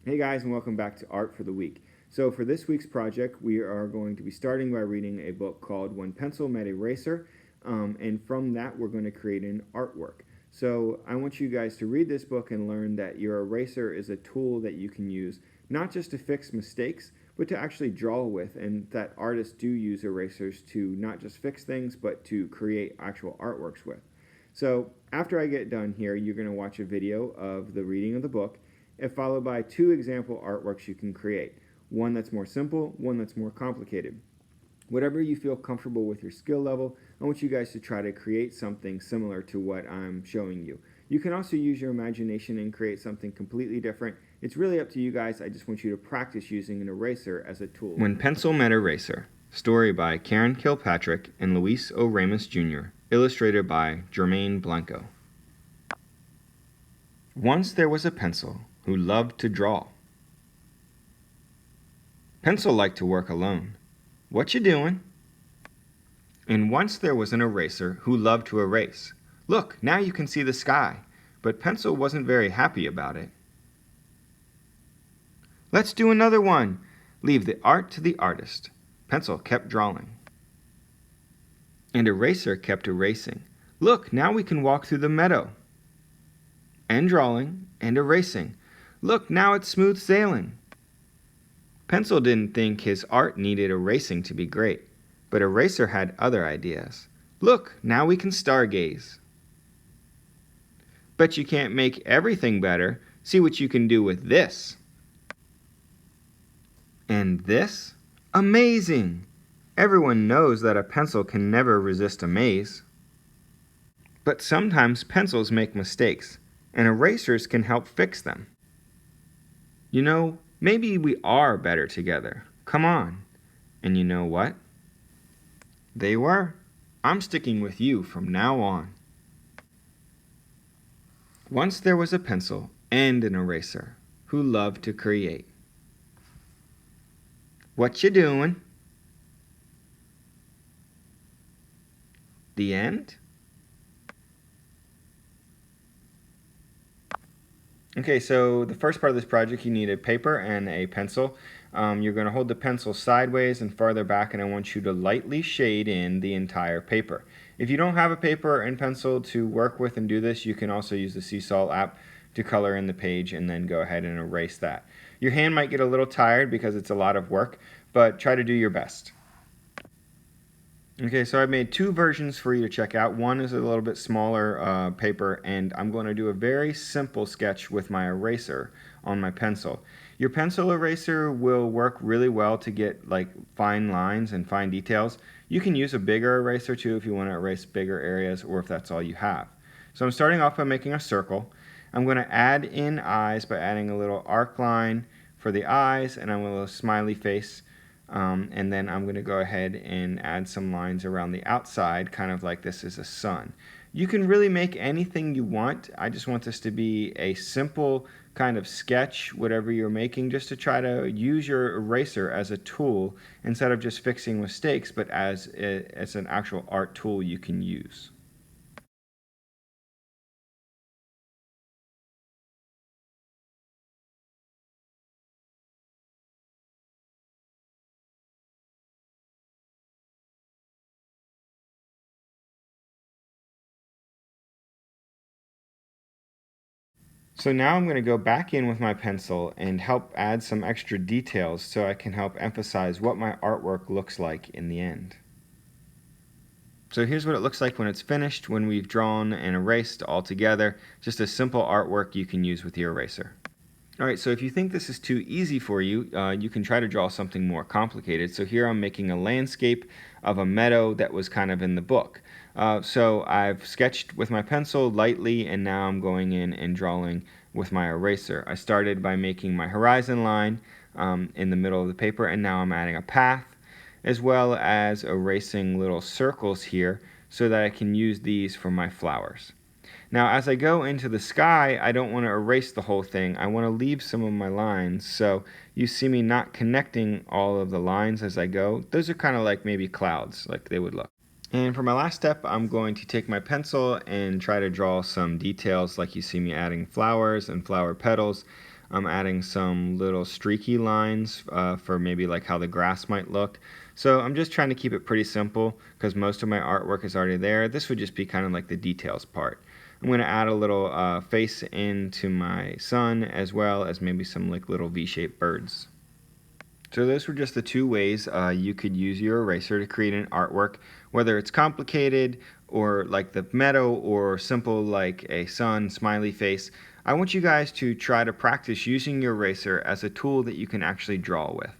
Hey guys, and welcome back to Art for the Week. So for this week's project, we are going to be starting by reading a book called When Pencil Met Eraser, and from that we're going to create an artwork. So I want you guys to read this book and learn that your eraser is a tool that you can use not just to fix mistakes, but to actually draw with, and that artists do use erasers to not just fix things, but to create actual artworks with. So after I get done here, you're going to watch a video of the reading of the book, followed by 2 example artworks you can create. One that's more simple, one that's more complicated. Whatever you feel comfortable with your skill level, I want you guys to try to create something similar to what I'm showing you. You can also use your imagination and create something completely different. It's really up to you guys. I just want you to practice using an eraser as a tool. When Pencil Met Eraser. Story by Karen Kilpatrick and Luis O. Ramos Jr. Illustrated by Germaine Blanco. Once there was a pencil who loved to draw. Pencil liked to work alone. What you doing? And once there was an eraser who loved to erase. Look, now you can see the sky. But Pencil wasn't very happy about it. Let's do another one. Leave the art to the artist. Pencil kept drawing. And Eraser kept erasing. Look, now we can walk through the meadow. And drawing and erasing. Look, now it's smooth sailing. Pencil didn't think his art needed erasing to be great, but Eraser had other ideas. Look, now we can stargaze. But you can't make everything better. See what you can do with this. And this? Amazing! Everyone knows that a pencil can never resist a maze. But sometimes pencils make mistakes, and erasers can help fix them. You know, maybe we are better together. Come on. And you know what? They were. I'm sticking with you from now on. Once there was a pencil and an eraser who loved to create. What you doing? The end? Okay, so the first part of this project, you need a paper and a pencil. You're going to hold the pencil sideways and farther back, and I want you to lightly shade in the entire paper. If you don't have a paper and pencil to work with and do this, you can also use the Seesaw app to color in the page and then go ahead and erase that. Your hand might get a little tired because it's a lot of work, but try to do your best. Okay, so I've made 2 versions for you to check out. One is a little bit smaller paper, and I'm going to do a very simple sketch with my eraser on my pencil. Your pencil eraser will work really well to get like fine lines and fine details. You can use a bigger eraser too if you want to erase bigger areas or if that's all you have. So I'm starting off by making a circle. I'm going to add in eyes by adding a little arc line for the eyes and a little smiley face. And then I'm going to go ahead and add some lines around the outside, kind of like this is a sun. You can really make anything you want. I just want this to be a simple kind of sketch, whatever you're making, just to try to use your eraser as a tool instead of just fixing mistakes, but as an actual art tool you can use. So now I'm going to go back in with my pencil and help add some extra details so I can help emphasize what my artwork looks like in the end. So here's what it looks like when it's finished, when we've drawn and erased all together. Just a simple artwork you can use with your eraser. Alright, so if you think this is too easy for you, you can try to draw something more complicated. So here I'm making a landscape of a meadow that was kind of in the book. So I've sketched with my pencil lightly, and now I'm going in and drawing with my eraser. I started by making my horizon line in the middle of the paper, and now I'm adding a path, as well as erasing little circles here so that I can use these for my flowers. Now, as I go into the sky, I don't want to erase the whole thing. I want to leave some of my lines. So you see me not connecting all of the lines as I go. Those are kind of like maybe clouds, like they would look. And for my last step, I'm going to take my pencil and try to draw some details like you see me adding flowers and flower petals. I'm adding some little streaky lines for maybe like how the grass might look. So I'm just trying to keep it pretty simple because most of my artwork is already there. This would just be kind of like the details part. I'm going to add a little face into my sun, as well as maybe some like little V-shaped birds. So those were just the two ways you could use your eraser to create an artwork, whether it's complicated or like the meadow or simple like a sun smiley face. I want you guys to try to practice using your eraser as a tool that you can actually draw with.